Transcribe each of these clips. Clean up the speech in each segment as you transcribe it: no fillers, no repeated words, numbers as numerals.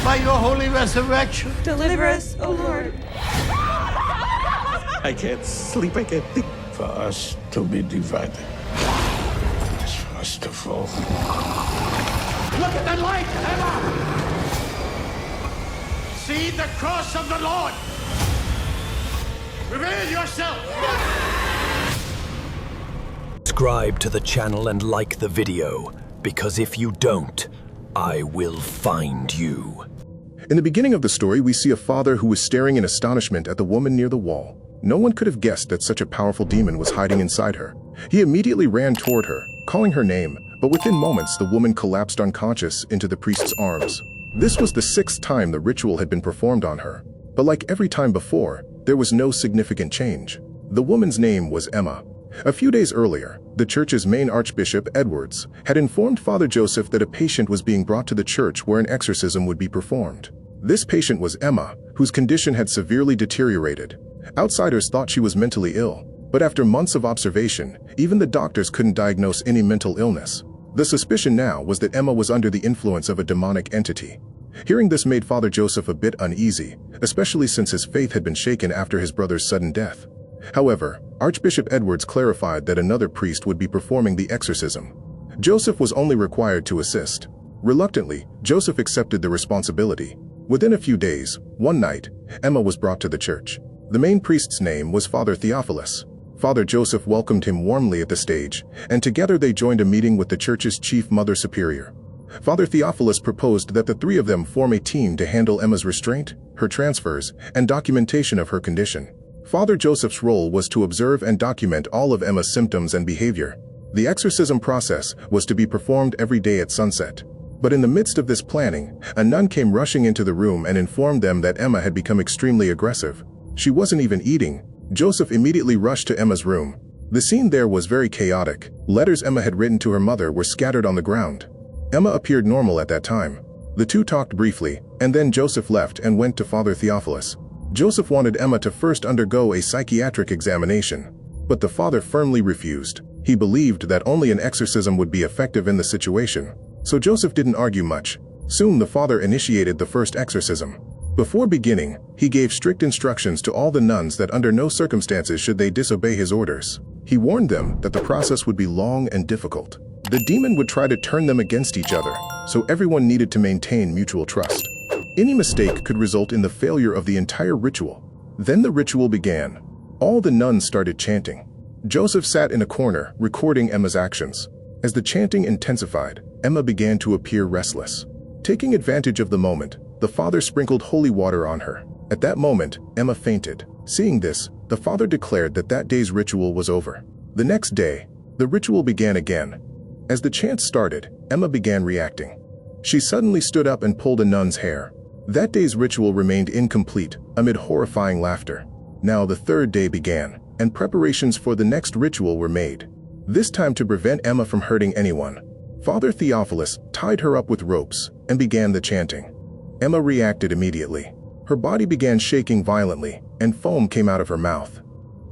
by your holy resurrection. Deliver us, O Lord. I can't sleep, I can't think. For us to be divided is for us to fall. Look at the light, Emma! See the cross of the Lord! Reveal yourself! Subscribe to the channel and like the video, because if you don't, I will find you. In the beginning of the story, we see a father who was staring in astonishment at the woman near the wall. No one could have guessed that such a powerful demon was hiding inside her. He immediately ran toward her, calling her name, but within moments the woman collapsed unconscious into the priest's arms. This was the 6th time the ritual had been performed on her. But like every time before, there was no significant change. The woman's name was Emma. A few days earlier, the church's main Archbishop, Edwards, had informed Father Joseph that a patient was being brought to the church where an exorcism would be performed. This patient was Emma, whose condition had severely deteriorated. Outsiders thought she was mentally ill, but after months of observation, even the doctors couldn't diagnose any mental illness. The suspicion now was that Emma was under the influence of a demonic entity. Hearing this made Father Joseph a bit uneasy, especially since his faith had been shaken after his brother's sudden death. However, Archbishop Edwards clarified that another priest would be performing the exorcism. Joseph was only required to assist. Reluctantly, Joseph accepted the responsibility. Within a few days, one night, Emma was brought to the church. The main priest's name was Father Theophilus. Father Joseph welcomed him warmly at the stage, and together they joined a meeting with the church's chief Mother Superior. Father Theophilus proposed that the 3 of them form a team to handle Emma's restraint, her transfers, and documentation of her condition. Father Joseph's role was to observe and document all of Emma's symptoms and behavior. The exorcism process was to be performed every day at sunset. But in the midst of this planning, a nun came rushing into the room and informed them that Emma had become extremely aggressive. She wasn't even eating. Joseph immediately rushed to Emma's room. The scene there was very chaotic. Letters Emma had written to her mother were scattered on the ground. Emma appeared normal at that time. The two talked briefly, and then Joseph left and went to Father Theophilus. Joseph wanted Emma to first undergo a psychiatric examination, but the father firmly refused. He believed that only an exorcism would be effective in the situation. So Joseph didn't argue much. Soon the father initiated the first exorcism. Before beginning, he gave strict instructions to all the nuns that under no circumstances should they disobey his orders. He warned them that the process would be long and difficult. The demon would try to turn them against each other, so everyone needed to maintain mutual trust. Any mistake could result in the failure of the entire ritual. Then the ritual began. All the nuns started chanting. Joseph sat in a corner, recording Emma's actions. As the chanting intensified, Emma began to appear restless. Taking advantage of the moment, the father sprinkled holy water on her. At that moment, Emma fainted. Seeing this, the father declared that that day's ritual was over. The next day, the ritual began again. As the chant started, Emma began reacting. She suddenly stood up and pulled a nun's hair. That day's ritual remained incomplete amid horrifying laughter. Now the 3rd day began, and preparations for the next ritual were made. This time to prevent Emma from hurting anyone. Father Theophilus tied her up with ropes and began the chanting. Emma reacted immediately. Her body began shaking violently, and foam came out of her mouth.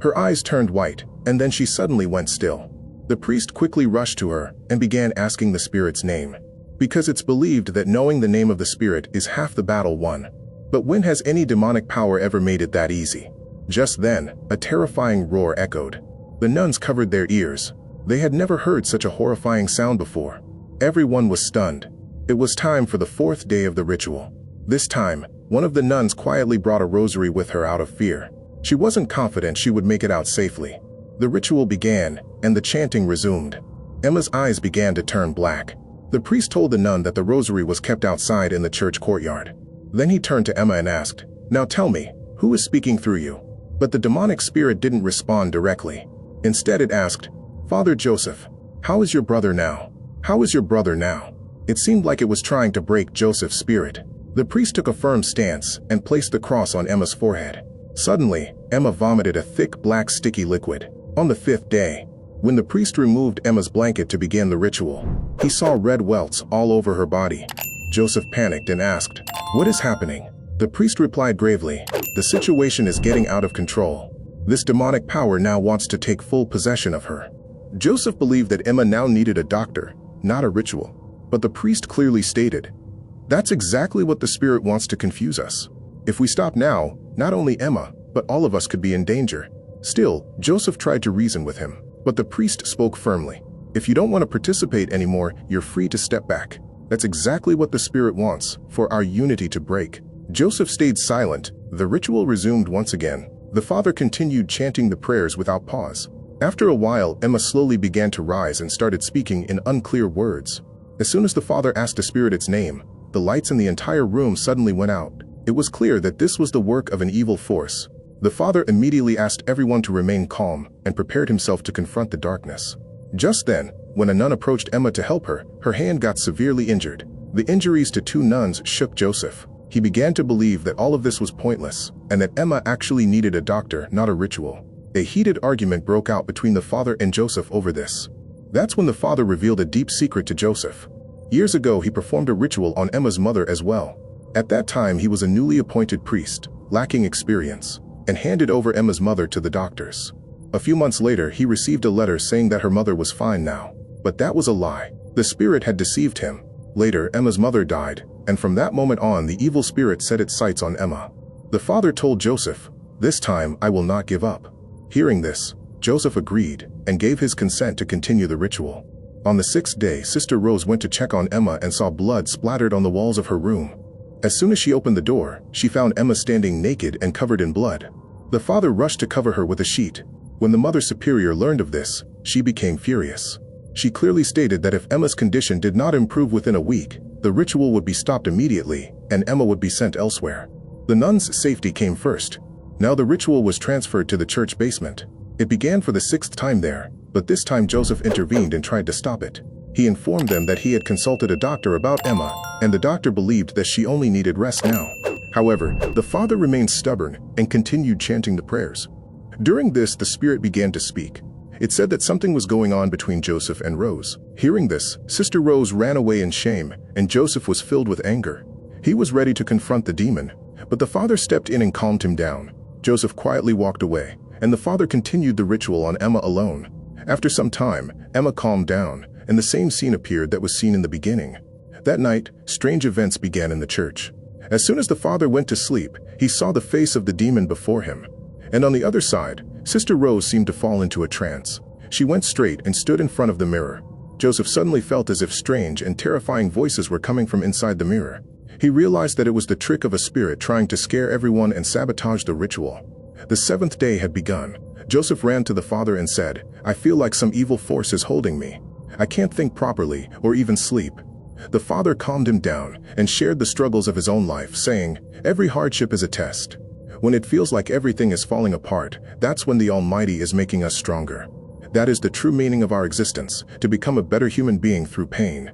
Her eyes turned white, and then she suddenly went still. The priest quickly rushed to her and began asking the spirit's name, because it's believed that knowing the name of the spirit is half the battle won. But when has any demonic power ever made it that easy? Just then, a terrifying roar echoed. The nuns covered their ears. They had never heard such a horrifying sound before. Everyone was stunned. It was time for the 4th day of the ritual. This time, one of the nuns quietly brought a rosary with her out of fear. She wasn't confident she would make it out safely. The ritual began, and the chanting resumed. Emma's eyes began to turn black. The priest told the nun that the rosary was kept outside in the church courtyard. Then he turned to Emma and asked, "Now tell me, who is speaking through you?" But the demonic spirit didn't respond directly. Instead it asked, "Father Joseph, how is your brother now? How is your brother now?" It seemed like it was trying to break Joseph's spirit. The priest took a firm stance and placed the cross on Emma's forehead. Suddenly, Emma vomited a thick black sticky liquid. On the 5th day, when the priest removed Emma's blanket to begin the ritual, he saw red welts all over her body. Joseph panicked and asked, "What is happening?" The priest replied gravely, "The situation is getting out of control. This demonic power now wants to take full possession of her." Joseph believed that Emma now needed a doctor, not a ritual. But the priest clearly stated, That's exactly what the spirit wants to confuse us. If we stop now, not only Emma, but all of us could be in danger. Still, Joseph tried to reason with him, but the priest spoke firmly. If you don't want to participate anymore, you're free to step back. That's exactly what the spirit wants, for our unity to break. Joseph stayed silent. The ritual resumed once again. The father continued chanting the prayers without pause. After a while, Emma slowly began to rise and started speaking in unclear words. As soon as the father asked the spirit its name, the lights in the entire room suddenly went out. It was clear that this was the work of an evil force. The father immediately asked everyone to remain calm and prepared himself to confront the darkness. Just then, when a nun approached Emma to help her, her hand got severely injured. The injuries to 2 nuns shook Joseph. He began to believe that all of this was pointless, and that Emma actually needed a doctor, not a ritual. A heated argument broke out between the father and Joseph over this. That's when the father revealed a deep secret to Joseph. Years ago, he performed a ritual on Emma's mother as well. At that time, he was a newly appointed priest, lacking experience, and handed over Emma's mother to the doctors. A few months later, he received a letter saying that her mother was fine now. But that was a lie. The spirit had deceived him. Later, Emma's mother died, and from that moment on, the evil spirit set its sights on Emma. The father told Joseph, "This time I will not give up." Hearing this, Joseph agreed and gave his consent to continue the ritual. On the 6th day, Sister Rose went to check on Emma and saw blood splattered on the walls of her room. As soon as she opened the door, she found Emma standing naked and covered in blood. The father rushed to cover her with a sheet. When the Mother Superior learned of this, she became furious. She clearly stated that if Emma's condition did not improve within a week, the ritual would be stopped immediately, and Emma would be sent elsewhere. The nuns' safety came first. Now the ritual was transferred to the church basement. It began for the 6th time there, but this time Joseph intervened and tried to stop it. He informed them that he had consulted a doctor about Emma, and the doctor believed that she only needed rest now. However, the father remained stubborn and continued chanting the prayers. During this, the spirit began to speak. It said that something was going on between Joseph and Rose. Hearing this, Sister Rose ran away in shame, and Joseph was filled with anger. He was ready to confront the demon, but the father stepped in and calmed him down. Joseph quietly walked away, and the father continued the ritual on Emma alone. After some time, Emma calmed down, and the same scene appeared that was seen in the beginning. That night, strange events began in the church. As soon as the father went to sleep, he saw the face of the demon before him. And on the other side, Sister Rose seemed to fall into a trance. She went straight and stood in front of the mirror. Joseph suddenly felt as if strange and terrifying voices were coming from inside the mirror. He realized that it was the trick of a spirit trying to scare everyone and sabotage the ritual. The 7th day had begun. Joseph ran to the father and said, "I feel like some evil force is holding me. I can't think properly or even sleep." The father calmed him down and shared the struggles of his own life, saying, "Every hardship is a test. When it feels like everything is falling apart, that's when the Almighty is making us stronger. That is the true meaning of our existence, to become a better human being through pain."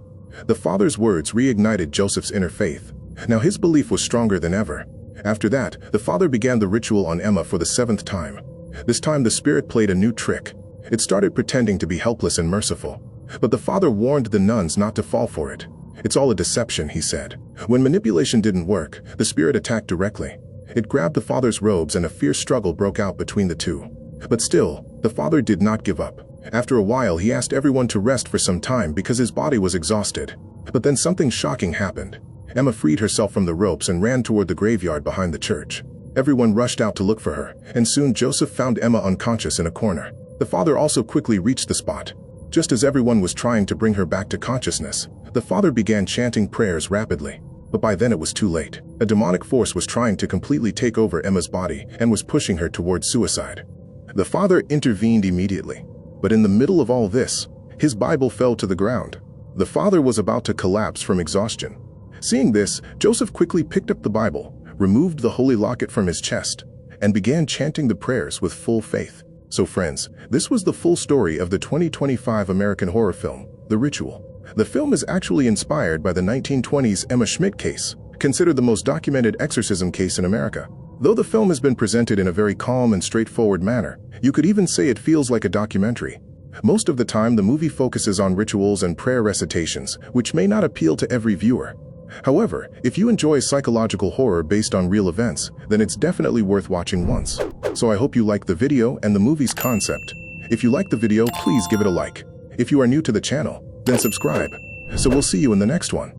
The father's words reignited Joseph's inner faith. Now his belief was stronger than ever. After that, the father began the ritual on Emma for the 7th time. This time the spirit played a new trick. It started pretending to be helpless and merciful. But the father warned the nuns not to fall for it. "It's all a deception," he said. When manipulation didn't work, the spirit attacked directly. It grabbed the father's robes and a fierce struggle broke out between the two. But still, the father did not give up. After a while, he asked everyone to rest for some time because his body was exhausted. But then something shocking happened. Emma freed herself from the ropes and ran toward the graveyard behind the church. Everyone rushed out to look for her, and soon Joseph found Emma unconscious in a corner. The father also quickly reached the spot. Just as everyone was trying to bring her back to consciousness, the father began chanting prayers rapidly. But by then it was too late. A demonic force was trying to completely take over Emma's body and was pushing her towards suicide. The father intervened immediately. But in the middle of all this, his Bible fell to the ground. The father was about to collapse from exhaustion. Seeing this, Joseph quickly picked up the Bible, removed the holy locket from his chest, and began chanting the prayers with full faith. So friends, this was the full story of the 2025 American horror film, The Ritual. The film is actually inspired by the 1920s Emma Schmidt case, considered the most documented exorcism case in America. Though the film has been presented in a very calm and straightforward manner, you could even say it feels like a documentary. Most of the time, the movie focuses on rituals and prayer recitations, which may not appeal to every viewer. However, if you enjoy psychological horror based on real events, then it's definitely worth watching once. So I hope you like the video and the movie's concept. If you like the video, please give it a like. If you are new to the channel, then subscribe. So we'll see you in the next one.